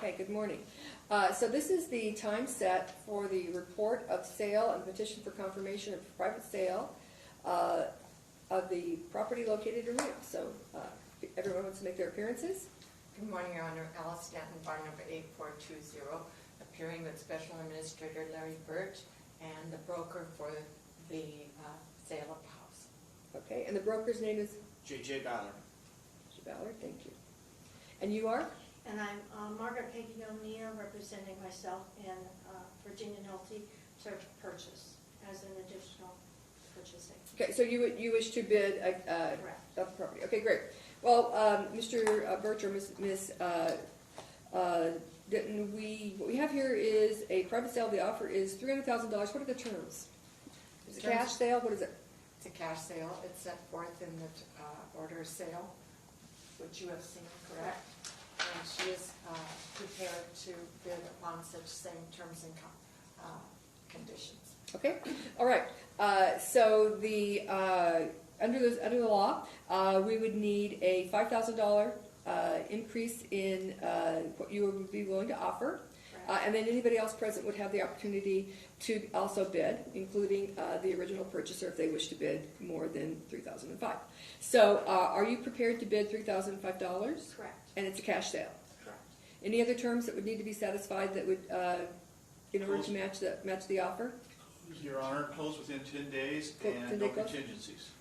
Okay, good morning. So this is the time set for the report of sale and petition for confirmation of private sale of the property located in Rio. So everyone wants to make their appearances. Good morning, Your Honor. Alice Stanton, bar number 8420, appearing with Special Administrator Larry Birch and the broker for the sale of the house. Okay, and the broker's name is? J.J. Ballard. J. Ballard, thank you. And you are? And I'm Margaret Peggy O'Neill, representing myself and Virginia Nolte to purchase as an additional purchasing. Okay, so you wish to bid Correct. the property. Okay, great. Well, Mr. Birch or Ms. Denton, what we have here is a private sale. The offer is $300,000. What are the terms? Is it a cash sale? What is it? It's a cash sale. It's set forth in the order of sale, which you have seen, correct? And she is prepared to bid upon such same terms and conditions. Okay, all right. So the under the law, we would need a $5,000 increase in what you would be willing to offer, and then anybody else present would have the opportunity to also bid, including the original purchaser if they wish to bid more than $3,005. So, are you prepared to bid $3,005? Correct. And it's a cash sale. Correct. Any other terms that would need to be satisfied that would, in order to match the offer? Your Honor, close within 10 days and 10 no day close? contingencies.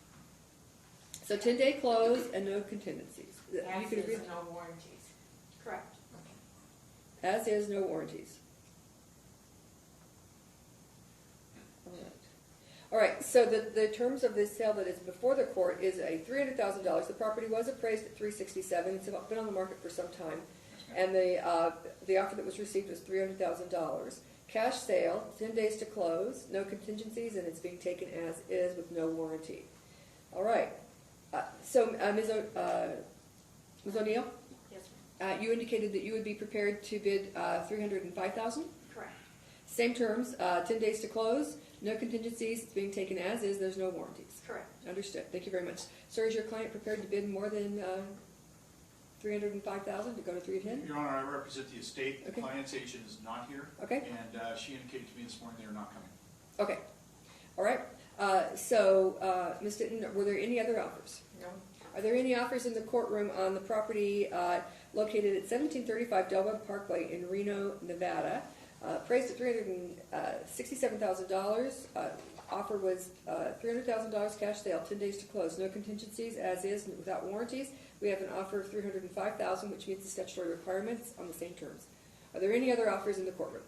So 10-day close and no contingencies. As You can agree? is, no warranties. Correct. Okay. As is, no warranties. All right, so the terms of this sale that is before the court is a $300,000. The property was appraised at $367,000. It's been on the market for some time, and the offer that was received was $300,000. Cash sale, 10 days to close, no contingencies, and it's being taken as is with no warranty. All right. So Ms. O'Neill, Yes, ma'am. you indicated that you would be prepared to bid $305,000. Correct. Same terms, 10 days to close, no contingencies, it's being taken as is, there's no warranties. Correct. Understood. Thank you very much. Sir, is your client prepared to bid more than $305,000 to go to $310,000? Your Honor, I represent the estate. The Okay. client's agent is not here. Okay. And she indicated to me this morning they are not coming. Okay. All right. So, Ms. Denton, were there any other offers? No? Are there any offers in the courtroom on the property located at 1735 Del Webb Parkway in Reno, Nevada? Priced at $367,000. Offer was $300,000 cash sale, 10 days to close, no contingencies, as is, without warranties. We have an offer of $305,000, which meets the statutory requirements on the same terms. Are there any other offers in the courtroom?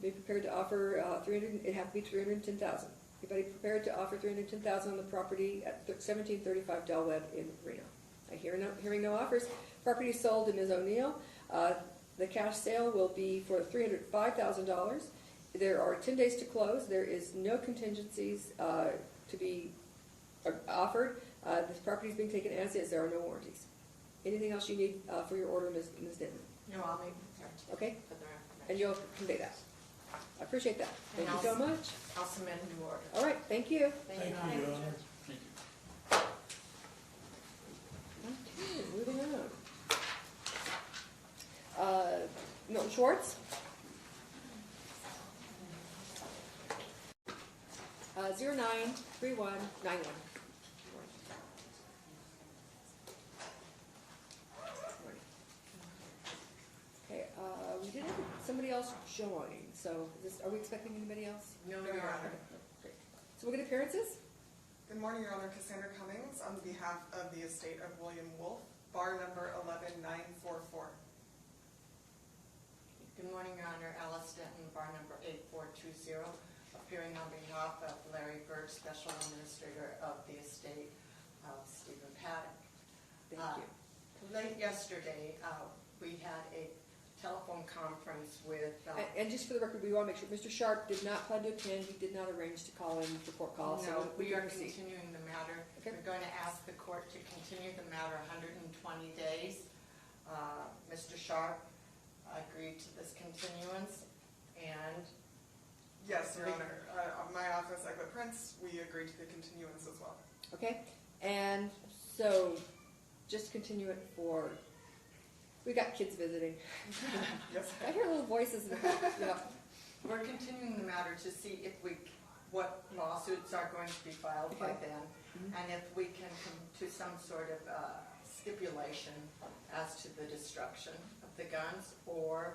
Be prepared to offer it have to be $310,000. Anybody prepared to offer $310,000 on the property at 1735 Del Webb in Reno? Hearing no offers. Property is sold to Ms. O'Neill. The cash sale will be for $305,000. There are 10 days to close. There is no contingencies to be offered. This property is being taken as is. There are no warranties. Anything else you need for your order, Ms. Denton? No, I'll make the Okay. for the information. And you'll convey that. I appreciate that. Thank you so much. I'll submit a new order. All right. Thank you. Thank you. Thank you. Okay, moving on. Milton Schwartz. 093191. Okay, we did have somebody else join, so are we expecting anybody else? No, No, Your Honor. Great. So we'll get appearances? Good morning, Your Honor. Cassandra Cummings on behalf of the estate of William Wolf, bar number 11944. Good morning, Your Honor. Alice Denton, bar number 8420, appearing on behalf of Larry Birch, Special Administrator of the estate of Stephen Paddock. Thank you. Late yesterday, we had a telephone conference with... And just for the record, we want to make sure, Mr. Sharp did not plan to attend. He did not arrange to call in for court calls. No, so we are can proceed. continuing the matter. Okay. We're going to ask the court to continue the matter 120 days. Mr. Sharp agreed to this continuance, and Yes, Your Honor. My office, Equit Prince, we agreed to the continuance as well. Okay, and so just continue it for We got kids visiting. Yes. I hear little voices in the back. Yeah. We're continuing the matter to see if what lawsuits are going to be filed by Okay. then, Mhm. and if we can come to some sort of stipulation as to the destruction of the guns or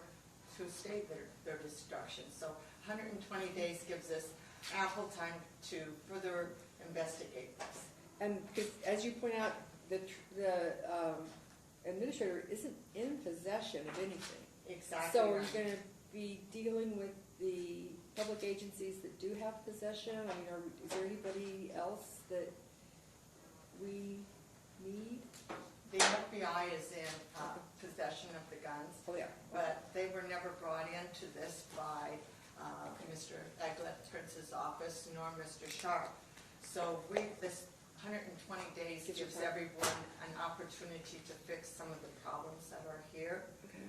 to stay their destruction. So 120 days gives us ample time to further investigate this. And because, as you point out, the administrator isn't in possession of anything. Exactly. So are you right. going to be dealing with the public agencies that do have possession? I mean, is there anybody else that we need? The FBI is in possession of the guns, Oh, yeah. but they were never brought into this by Mr. Eglett Prince's office nor Mr. Sharp. So this 120 days Gives you gives time. everyone an opportunity to fix some of the problems that are here. Okay.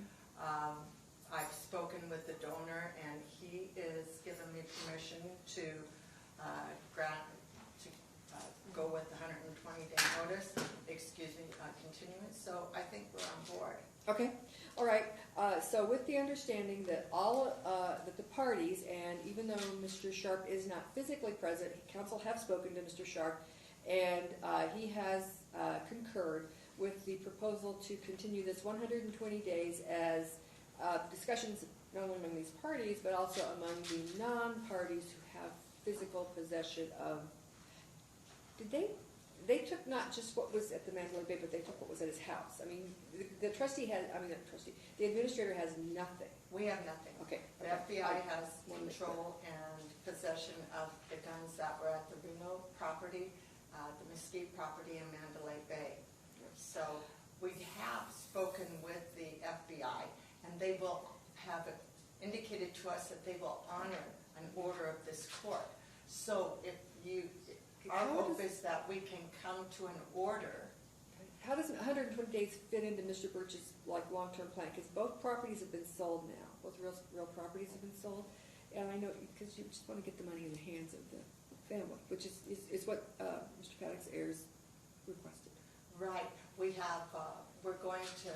I've spoken with the donor, and he is given me permission to go with the 120-day notice, continuance, so I think we're on board. Okay, all right. So with the understanding that that the parties, and even though Mr. Sharp is not physically present, council have spoken to Mr. Sharp, and he has concurred with the proposal to continue this 120 days as discussions not only among these parties, but also among the non-parties who have physical possession of. They took not just what was at the Mandalay Bay, but they took what was at his house. I mean, the administrator has nothing. We have nothing. Okay. The FBI has Wonderful. control and possession of the guns that were at the Reno property, the Mesquite property, and Mandalay Bay. So we have spoken with the FBI, and they will have indicated to us that they will honor an order of this court. So our hope is that we can come to an order. How does 120 days fit into Mr. Birch's long-term plan? Because both properties have been sold now. Both real properties have been sold, and I know because you just want to get the money in the hands of the family, which is what Mr. Paddock's heirs requested. Right. We're going to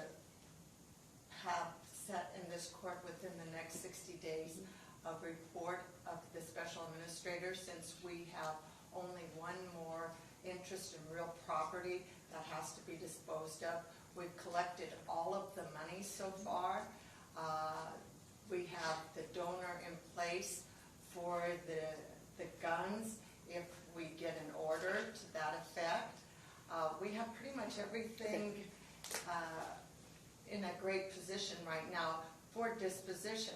have set in this court within the next 60 days a report of the special administrator, since we have only one more interest in real property that has to be disposed of. We've collected all of the money so far. We have the donor in place for the guns if we get an order to that effect. We have pretty much everything in a great position right now for disposition.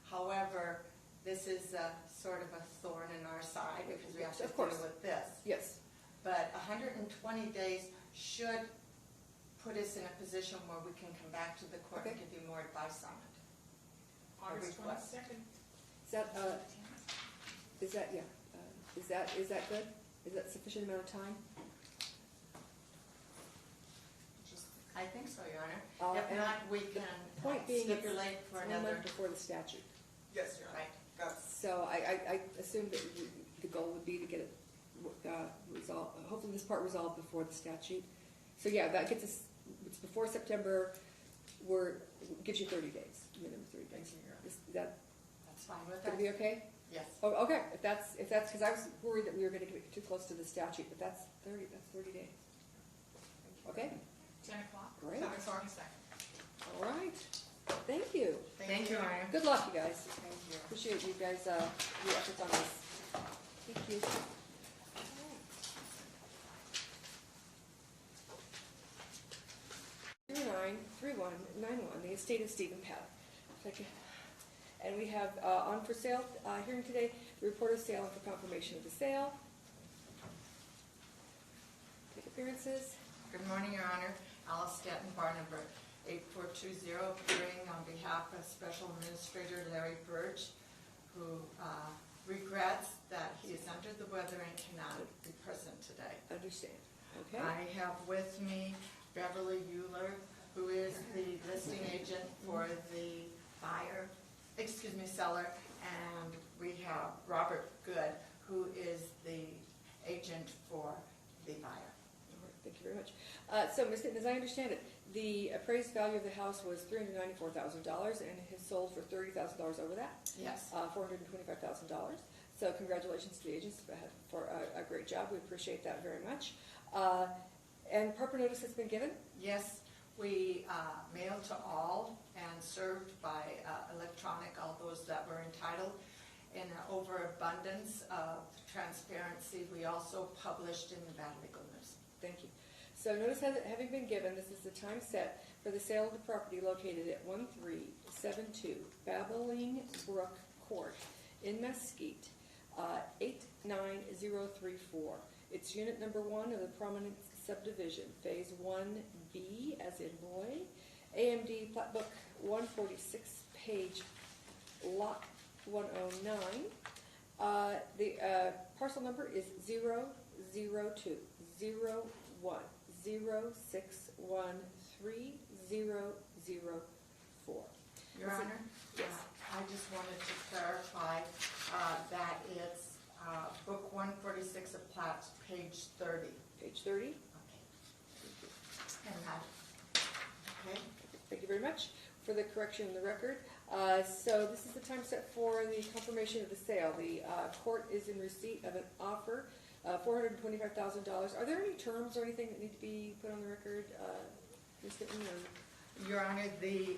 However, this is sort of a thorn in our side because we have to Of deal course. with this. Yes. But 120 days should put us in a position where we can come back to the court and Okay. give you more advice on it. August request. 22nd. Is that good? Is that sufficient amount of time? I think so, Your Honor. If and not, we can Point being, it's stipulate for 1 another. month before the statute. Yes, Your Honor. Right. That's, So I assume that the goal would be to get it resolved, hopefully this part resolved before the statute. So yeah, that gets us, it's before September, gives you 30 days, minimum 30 days. Thank you, Your Honor. Is that That's fine with gonna us. be okay? Yes. Oh, okay, if that's, because I was worried that we were gonna get too close to the statute, but that's 30 days. Okay, 10 o'clock. great, August 22nd. all right, thank you. Thank you, Your Honor. Good luck, you guys. Thank you. Appreciate you guys, your efforts on this. Thank you. 093191, the estate of Stephen Paddock. And we have on for sale hearing today the report of sale and for confirmation of the sale. Take appearances. Good morning, Your Honor. Alice Stanton, bar number 8420, appearing on behalf of Special Administrator Larry Birch, who regrets that he is under the weather and cannot be present today. Understand. Okay. I have with me Beverly Euler, who is the listing agent for the seller, and we have Robert Good, who is the agent for the buyer. All right, thank you very much. So, Ms. Hinton, as I understand it, The appraised value of the house was $394,000 and it has sold for $30,000 over that, Yes. $425,000. So congratulations to the agents for a great job. We appreciate that very much. And proper notice has been given? Yes, we mailed to all and served by electronic, all those that were entitled. In an overabundance of transparency, we also published in the Nevada Legal News. Thank you. So notice having been given, this is the time set for the sale of the property located at 1372 Babbling Brook Court in Mesquite, 89034. It's unit number 1 of the Prominent Subdivision, Phase 1B, as in boy, AMD Plat Book 146, page lot 109. The parcel number is 002-0613004. Your Honor? Yes. I just wanted to clarify that it's Book 146 of Platts, page 30. Page 30. Okay. And that, okay? Thank you very much for the correction in the record. So this is the time set for the confirmation of the sale. The court is in receipt of an offer, $425,000. Are there any terms or anything that need to be put on the record, Ms. Gittman, or? Your Honor, the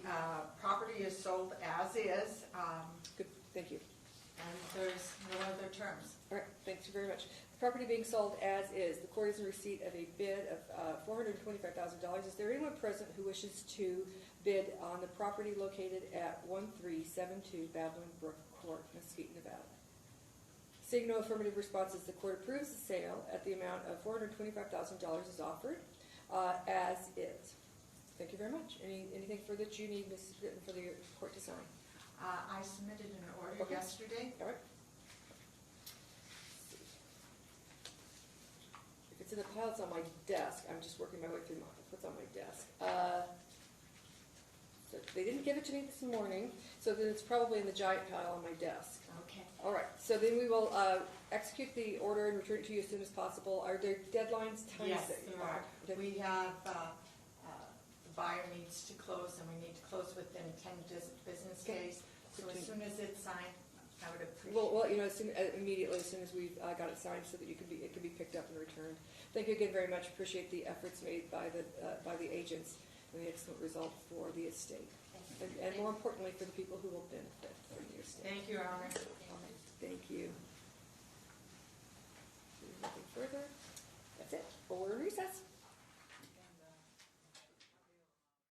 property is sold as is, Good, thank you. and there's no other terms. All right, thanks very much. The property being sold as is. The court is in receipt of a bid of $425,000. Is there anyone present who wishes to bid on the property located at 1372 Babbling Brook Court, Mesquite, Nevada? Seeing no affirmative responses, the court approves the sale at the amount of $425,000 is offered as is. Thank you very much. Anything further that you need, Ms. Britton, for the court to sign? I submitted an order Okay. yesterday. All right. If it's in the pile, it's on my desk. I'm just working my way through what's on my desk. So they didn't give it to me this morning, so then it's probably in the giant pile on my desk. Okay. All right, so then we will execute the order and return it to you as soon as possible. Are there deadlines, times? Yes, that- there are. Okay. We have, the buyer needs to close, and we need to close within 10 business Okay. days. So as soon as it's signed, I would appreciate Well, you know, immediately as soon as we've got it signed, so that it can be picked up and returned. Thank you again very much. Appreciate the efforts made by the agents and the excellent result for the estate, and more importantly for the people who will benefit from the estate. Thank you, Your Honor. All right, thank you.